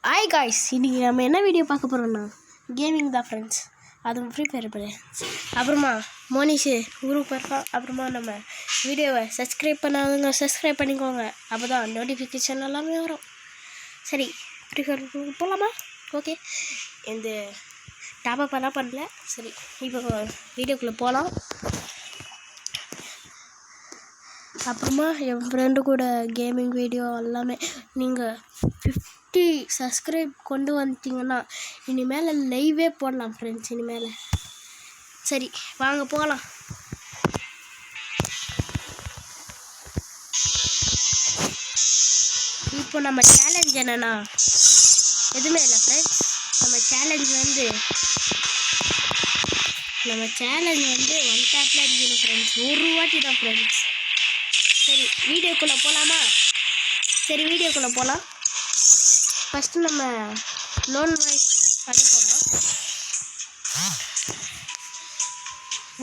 Hi guys, இன்றைக்கி நம்ம என்ன வீடியோ பார்க்க போகிறோம்னா கேமிங் தான் ஃப்ரெண்ட்ஸ். அதுவும் ஃப்ரீ ஃபயர் அப்புறமா மோனிஷு குரூப் இருக்கான். அப்புறமா நம்ம வீடியோவை சப்ஸ்கிரைப் பண்ணாதவங்க சப்ஸ்கிரைப் பண்ணிக்கோங்க, அப்போ தான் நோட்டிஃபிகேஷன் எல்லாமே வரும். சரி, ஃப்ரீ ஃபயர் போகலாமா? ஓகே, இந்த டாப்அப் எல்லாம் பண்ணல. சரி, இப்போ வீடியோக்குள்ளே போகலாம். அப்புறமா என் ஃப்ரெண்டு கூட கேமிங் வீடியோ எல்லாமே நீங்கள் 50 சப்ஸ்கிரைப் கொண்டு வந்துட்டிங்கன்னா இனிமேல் லைவே போடலாம் ஃப்ரெண்ட்ஸ் இனிமேல். சரி வாங்க போகலாம். இப்போ நம்ம சேலஞ்ச் என்னன்னா எதுவுமே இல்லை ஃப்ரெண்ட்ஸ். நம்ம சேலஞ்ச் வந்து ஒன் டேப்பில் அடிக்கணும் ஃப்ரெண்ட்ஸ். ஒரு வாட்டி தான் ஃப்ரெண்ட்ஸ். சரி வீடியோக்குள்ளே போகலாமா? சரி வீடியோக்குள்ளே போகலாம். ஃபஸ்ட்டு நம்ம லோன் வாய்ஸ் பண்ணி போடலாம்.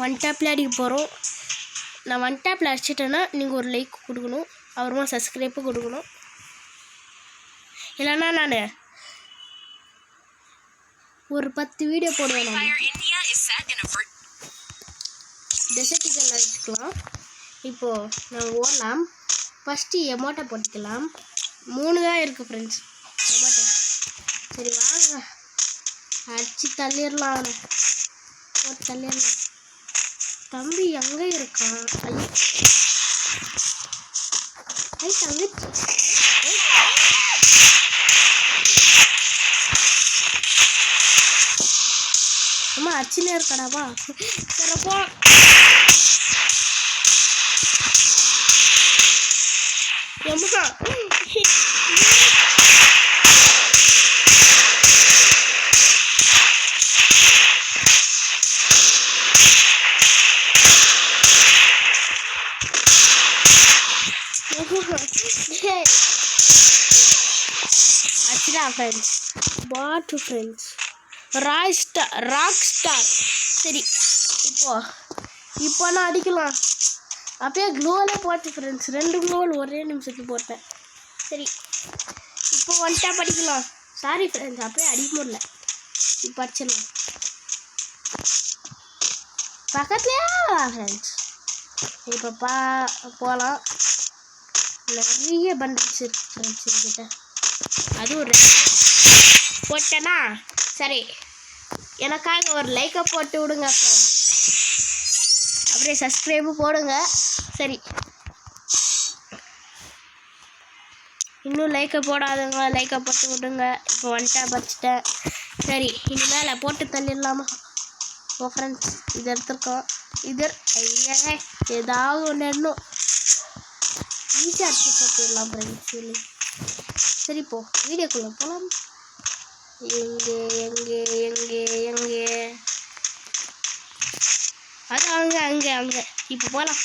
ஒன் டேப்பில் அடிக்க போகிறோம். நான் ஒன் டேப்பில் அடிச்சிட்டேன்னா நீங்கள் ஒரு லைக் கொடுக்கணும், அப்புறமா சப்ஸ்கிரைப்பும் கொடுக்கணும். இல்லைன்னா நான் ஒரு 10 வீடியோ போடுவேன். டெசர்ட்டிக்கல் எடுத்துக்கலாம். இப்போது நம்ம ஓடலாம். ஃபஸ்ட்டு எமோட்டை போட்டுக்கலாம். 3 தான் இருக்குது ஃப்ரெண்ட்ஸ் எமோட்டை. சரி வாங்க அடிச்சு தள்ளிடலாம். அவனை போட்டு தள்ளிடலாம். தம்பி எங்கே இருக்கான்? ஐ தம்பி அம்மா அச்சினே இருக்காடாவா? சிறப்போ எம்மா அச்சுதான் ஃப்ரெண்ட்ஸ். பாட்டு ஃப்ரெண்ட்ஸ் ராக் ஸ்டார். சரி இப்போ நான் அடிக்கலாம். அப்படியே க்ளோவிலே போட்டு ஃப்ரெண்ட்ஸ். 2 க்ளோவல் ஒரே நிமிஷத்துக்கு போட்டேன். சரி இப்போ வந்துட்டா படிக்கலாம். சாரி ஃப்ரெண்ட்ஸ், அப்படியே அடிக்க முடியல. இப்போ அடிச்சிடலாம். பக்கத்துலேயே ஃப்ரெண்ட்ஸ். இப்போ போகலாம். நிறைய பண்டில்ஸ் இருக்கு ஃப்ரெண்ட்ஸ் என்கிட்ட. அதுவும் போட்டேன்னா சரி, எனக்காக ஒரு லைக்கை போட்டு விடுங்க ஃப்ரெண்ட்ஸ். அப்படியே சப்ஸ்கிரைபும் போடுங்க. சரி, இன்னும் லைக்கை போடாதவங்க லைக்கை போட்டு விடுங்க. இப்போ வந்துட்டா பச்சிட்டேன். சரி இனிமேல் போட்டு தள்ளிடலாமா? ஓ ஃப்ரெண்ட்ஸ், இது எடுத்துருக்கோம். இது ஐயா ஏதாவது ஒன்று இன்னும் ஈஸியாக அடிச்சு போட்டுடலாம் ஃப்ரெண்ட்ஸ் சொல்லி. சரி இப்போ வீடியோக்குள்ளே போகலாம். எங்கே அது அங்கே இப்போ போகலாம்.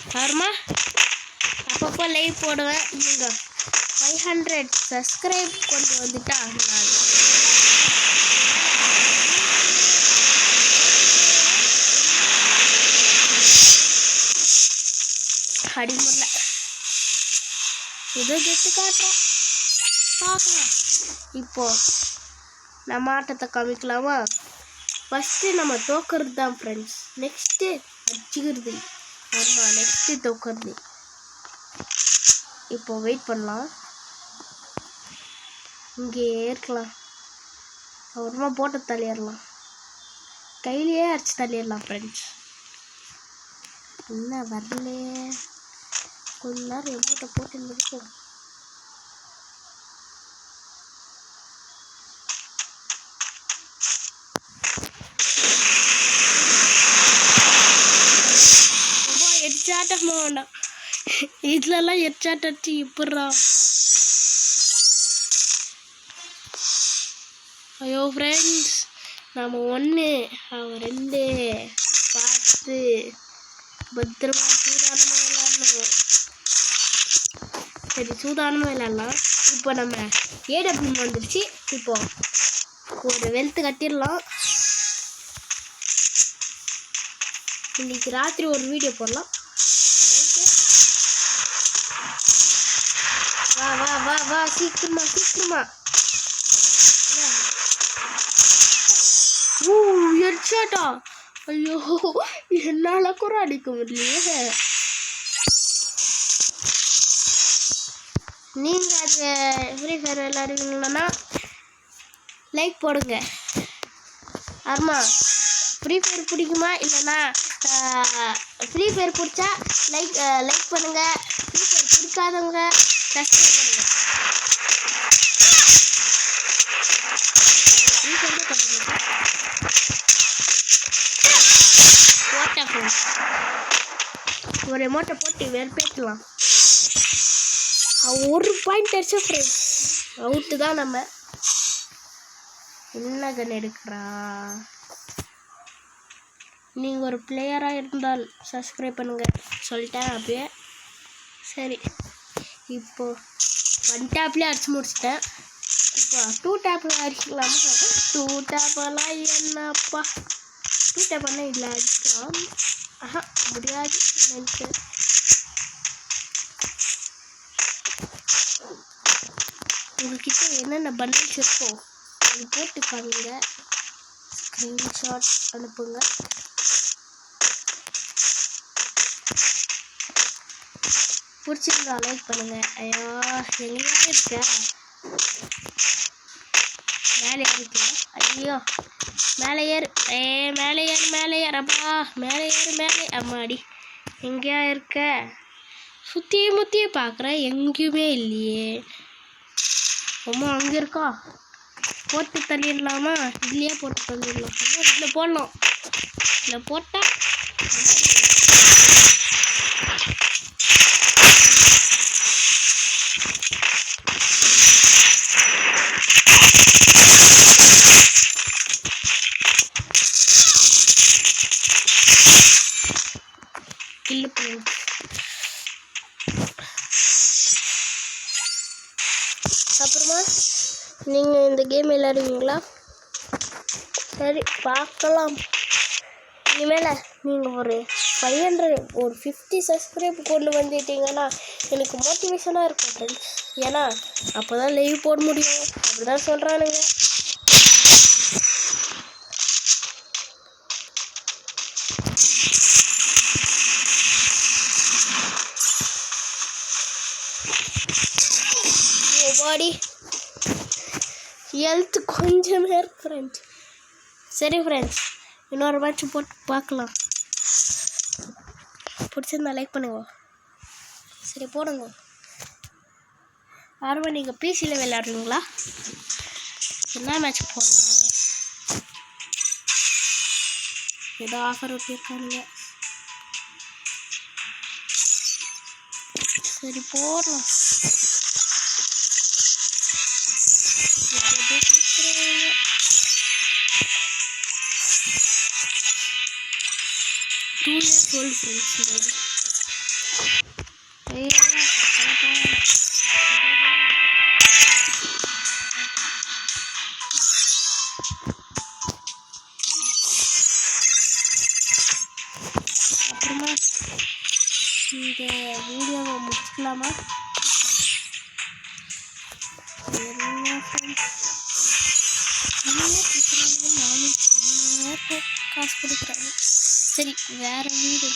அப்புறமா அப்பப்போ லைவ் போடுவேன். நீங்கள் 500 சப்ஸ்கிரைப் கொண்டு வந்துட்டா நான் அடிமுடில ஏதோ கெட்டு காட்டுறோம், பார்க்கலாம். இப்போ நம்ம ஆட்டத்தை காமிக்கலாமா? ஃபஸ்ட்டு நம்ம தோக்கிறது தான் ஃப்ரெண்ட்ஸ். நெக்ஸ்ட்டு அடிச்சுக்கிறது. ஆமாம், நெக்ஸ்ட்டு தோக்கிறது. இப்போ வெயிட் பண்ணலாம். இங்கே இருக்கலாம். அப்புறமா போட்டு தள்ளிடலாம். கையிலேயே அடிச்சு தள்ளிடலாம் ஃப்ரெண்ட்ஸ். என்ன வரல, கொஞ்ச நேரம் எவ்வளோ போட்டு இருக்கும். எச்சாட்டம் வேண்டாம், இதுலலாம் எச்சாட்டி இப்பட்றா. ஐயோ ஃப்ரெண்ட்ஸ், நம்ம 1 அவன் 2 பார்த்து பத்திரமா சூதானமாக விளாடணும். சரி சூதானமாக விளாடலாம். இப்போ நம்ம ஏடபிள்யூ வந்துருச்சு. இப்போ ஒரு வெல்த்து கட்டிடலாம். இன்னைக்கு ராத்திரி ஒரு வீடியோ போடலாம். வா வா வா சீக்கிரமா சீக்கிரமா. ஓ ஹெட்ஷாட்டா? ஐயோ என்னால கூட அடிக்க முடியலையே. நீங்கள் அது ஃப்ரீ ஃபயர் விளையாடுவீங்கன்னா லைக் போடுங்க. ஆமா ஃப்ரீ ஃபயர் பிடிக்குமா? இல்லைன்னா ஃப்ரீ ஃபயர் பிடிச்சா லைக் பண்ணுங்கள். ஃப்ரீ ஃபயர் பிடிக்காதவங்க சப்ஸ்கிரைப் பண்ணுங்கள். ஒரு அமௌண்ட்டை போட்டு வெறுப்பேற்றலாம். ஒரு பாயிண்ட் அடிச்சா ஃப்ரெண்ட்ஸ் அவுட்டு தான். நம்ம என்ன கன் எடுக்கிறா? நீங்கள் ஒரு பிளேயராக இருந்தால் சப்ஸ்கிரைப் பண்ணுங்கள் சொல்லிட்டேன் அப்படியே. சரி இப்போது 1 டேப்லேயே அடிச்சு முடிச்சிட்டேன். இப்போ 2 டேப்பில் அடிக்கலாமா? 2 டேப்பெல்லாம் என்னப்பா 2 டேப்பெல்லாம் இல்லை அடிக்கலாம். முடியாது எனக்கு. உங்கள்கிட்ட என்னென்ன பண்டில்ஸ் இருக்கோ அது போட்டு காமிங்க. ஸ்க்ரீன்ஷாட் அனுப்புங்க. பிடிச்சிருந்தா லைக் பண்ணுங்க. ஐயோ எங்கேயா இருக்க? மேலே ஏறிக்க. ஐயோ மேலே ஏறு. மேலே ஏறு மேலே ஏறப்பா. மேலே ஏறு மேலே. அம்மாடி எங்கேயா இருக்க? சுற்றியே முற்றியே பார்க்குறேன் எங்கேயுமே இல்லையே. அம்மா அங்கே இருக்கா? போட்டு தள்ளிடலாமா? இதுலேயே போட்டு தள்ளிடலாம். இதில் போடலாம். இதில் போட்டால் கில்லு போகும். அப்புறமா நீங்கள் இந்த கேம் விளையாடுவீங்களா? சரி பார்க்கலாம். இனிமேல் நீங்கள் ஒரு 500 ஒரு 50 சப்ஸ்கிரைப் கொண்டு வந்துட்டீங்கன்னா எனக்கு மோட்டிவேஷனாக இருக்கும் ஃப்ரெண்ட்ஸ். ஏன்னா அப்போ தான் லைவ் போட முடியும். அப்படி தான் சொல்கிறானுங்க. பாடி ஹெல்த் கொஞ்சமே இருக்கு ஃப்ரெண்ட்ஸ். சரி ஃப்ரெண்ட்ஸ் இன்னொரு மேட்ச் போட்டு பார்க்கலாம். பிடிச்சிருந்தா லைக் பண்ணுங்க. சரி போடுங்க. யாருமே நீங்கள் பிசியில் விளையாடுறீங்களா? என்ன மேட்ச் போடலாம்? ஏதோ ஆஃபர் விட்டுருக்கானுங்க. சரி போடலாம். அப்புறமா இந்த வீடியோவை முடிச்சுக்கலாமா? காசு கொடுக்குறாங்க. சரி வேறு வீடு.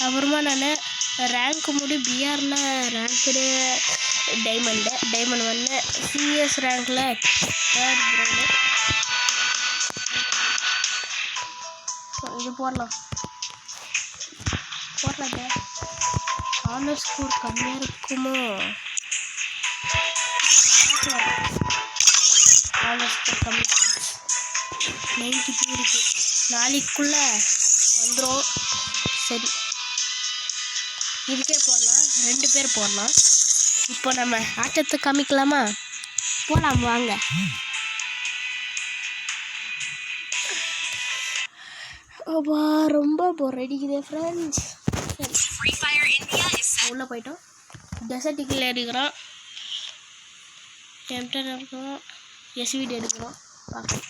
அப்புறமா நான் ரேங்க் முடி பிஆரில் ரேங்க்டு டைமண்ட் 1 சிஎஸ் ரேங்கில் 3rd கிரேடு. இது போடலாம். ஆனர் ஸ்கோர் கம்மியாக இருக்குமோ? ஆனர் ஸ்கோர் கம்மி 92 இருக்குது. நாளைக்குள்ளே வந்துடும். சரி இதுக்கே போடலாம். 2 பேர் போடலாம். இப்போ நம்ம ஆட்டத்தை காமிக்கலாமா? போகலாம் வாங்க. அப்பா ரொம்ப போர் அடிக்குது ஃப்ரெண்ட்ஸ். உள்ளே போயிட்டோம். டெசர்ட்டுக்குள்ளே எடுக்கிறோம். எம்டன் இருக்கிறோம். எஸ்விடி எடுக்கிறோம். பார்க்கலாம்.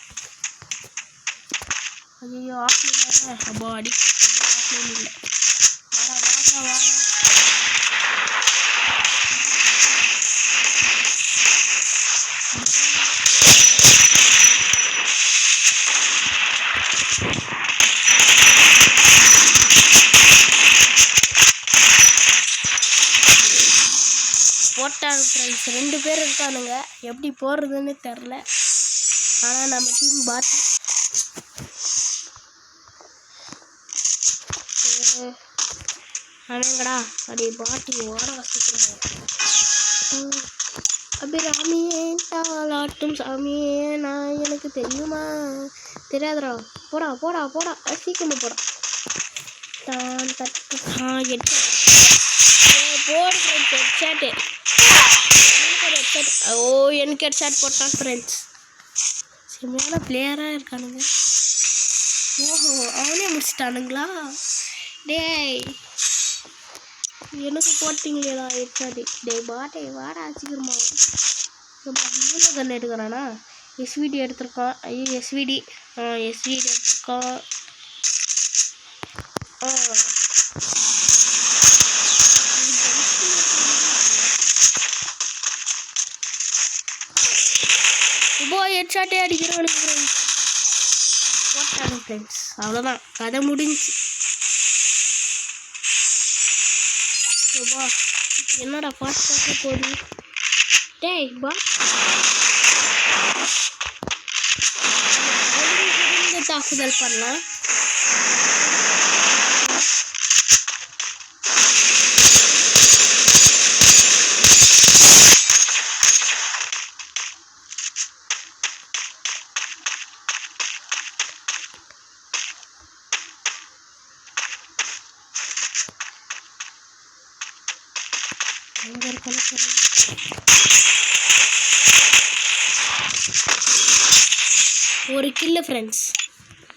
ஐயோ ஆஃப்லைன் அப்போ அடி ஆஃப்லைன் இல்லை. வாங்க போட்டாங்க ஃப்ரெண்ட்ஸ், 2 பேர் இருக்கானுங்க. எப்படி போடுறதுன்னு தெரில. ஆனால் நம்ம டீம் பாட்டு அவங்கடா அப்படி பாட்டி ஓட வசத்துறாங்க. அபிராமியே தாளாட்டும் சாமியே நான் எனக்கு தெரியுமா? தெரியாதுடா. போடா போடா போடா, சீக்கிரமா போடா. தான் தட்டு போடு ஃப்ரெண்ட்ஸ், ஹெட்ஷாட்டு. ஓ, எனக்கு ஹெட்ஷாட் போட்டான் ஃப்ரெண்ட்ஸ். செம்மையான பிளேயராக இருக்கானுங்க. ஓஹோ, அவனே முடிச்சிட்டானுங்களா? டேய், எனக்கு போட்டிங்களேடா ஹெட்ஷாட்டு. டேய் பாட்டே வாடா சீக்கிரமா. இவ்வளோ கன்று எடுக்கிறானா? எஸ்விடி எடுத்திருக்கான். ஐயோ எஸ்விடி எடுத்திருக்கான். ஹெட்ஷாட்டே அடிக்கிறானுங்க ஃப்ரெண்ட்ஸ். போட்டானு ஃப்ரெண்ட்ஸ், அவ்வளோதான், கதை முடிஞ்சு. என்னடா பாட்டு போகுது? டேய் பா, தாக்குதல் பண்ணலாம். ஒரு கில்லு ஃப்ரெண்ட்ஸ்,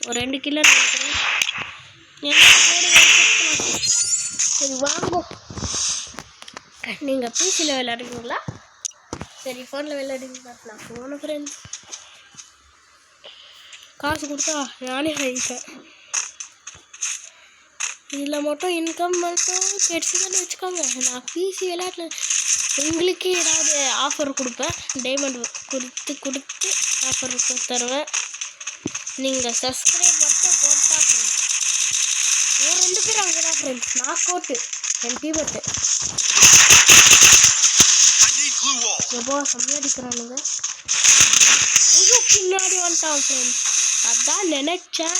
ஒரு 2 கில்லு நினைக்கிறேன். சரி வாங்க, நீங்கள் பிசியில் விளையாடுவீங்களா? சரி ஃபோனில் விளையாடுவீங்களா? நான் ஃபோனு ஃப்ரெண்ட்ஸ் காசு கொடுத்தா நானே வாங்கிப்பேன். இதில் மட்டும் இன்கம் மட்டும் கிடைச்சிதுன்னு வச்சுக்கோங்க. நான் பிசி விளையாட்டில் உங்களுக்கே ஏதாவது ஆஃபர் கொடுப்பேன். டைமண்ட் கொடுத்து ஆஃபர் தருவேன். நீங்கள் சப்ஸ்கிரைப் மட்டும் போட்டால் ஃப்ரெண்ட்ஸ். ஒரு 2 பேர் அங்கே தான் ஃப்ரெண்ட்ஸ். நாக் அவுட்டு என் டீமேட்டு. எப்போ செம்மையாக அடிக்கிறானுங்க. ஐயோ பின்னாடி வந்துட்டான் ஃப்ரெண்ட்ஸ். அதான் நினச்சேன்.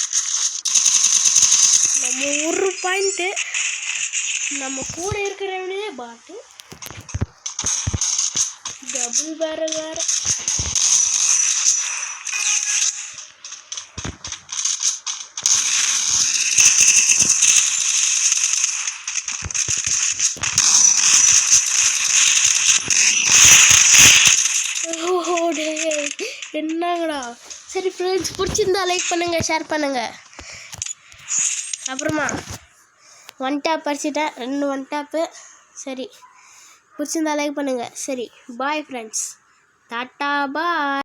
நம்ம ஒரு பாயிண்ட்டு, நம்ம கூட இருக்கிறவனே பாட்டு. டபுள் வேறு. என்னங்கடா. சரி ஃப்ரெண்ட்ஸ், பிடிச்சிருந்தா லைக் பண்ணுங்கள், ஷேர் பண்ணுங்கள். அப்புறமா 1 டேப் அடிச்சிட்டேன், 2 1 டேப்பு. சரி, பிடிச்சிருந்தா லைக் பண்ணுங்கள். சரி பாய் ஃப்ரெண்ட்ஸ், டாட்டா பாய்.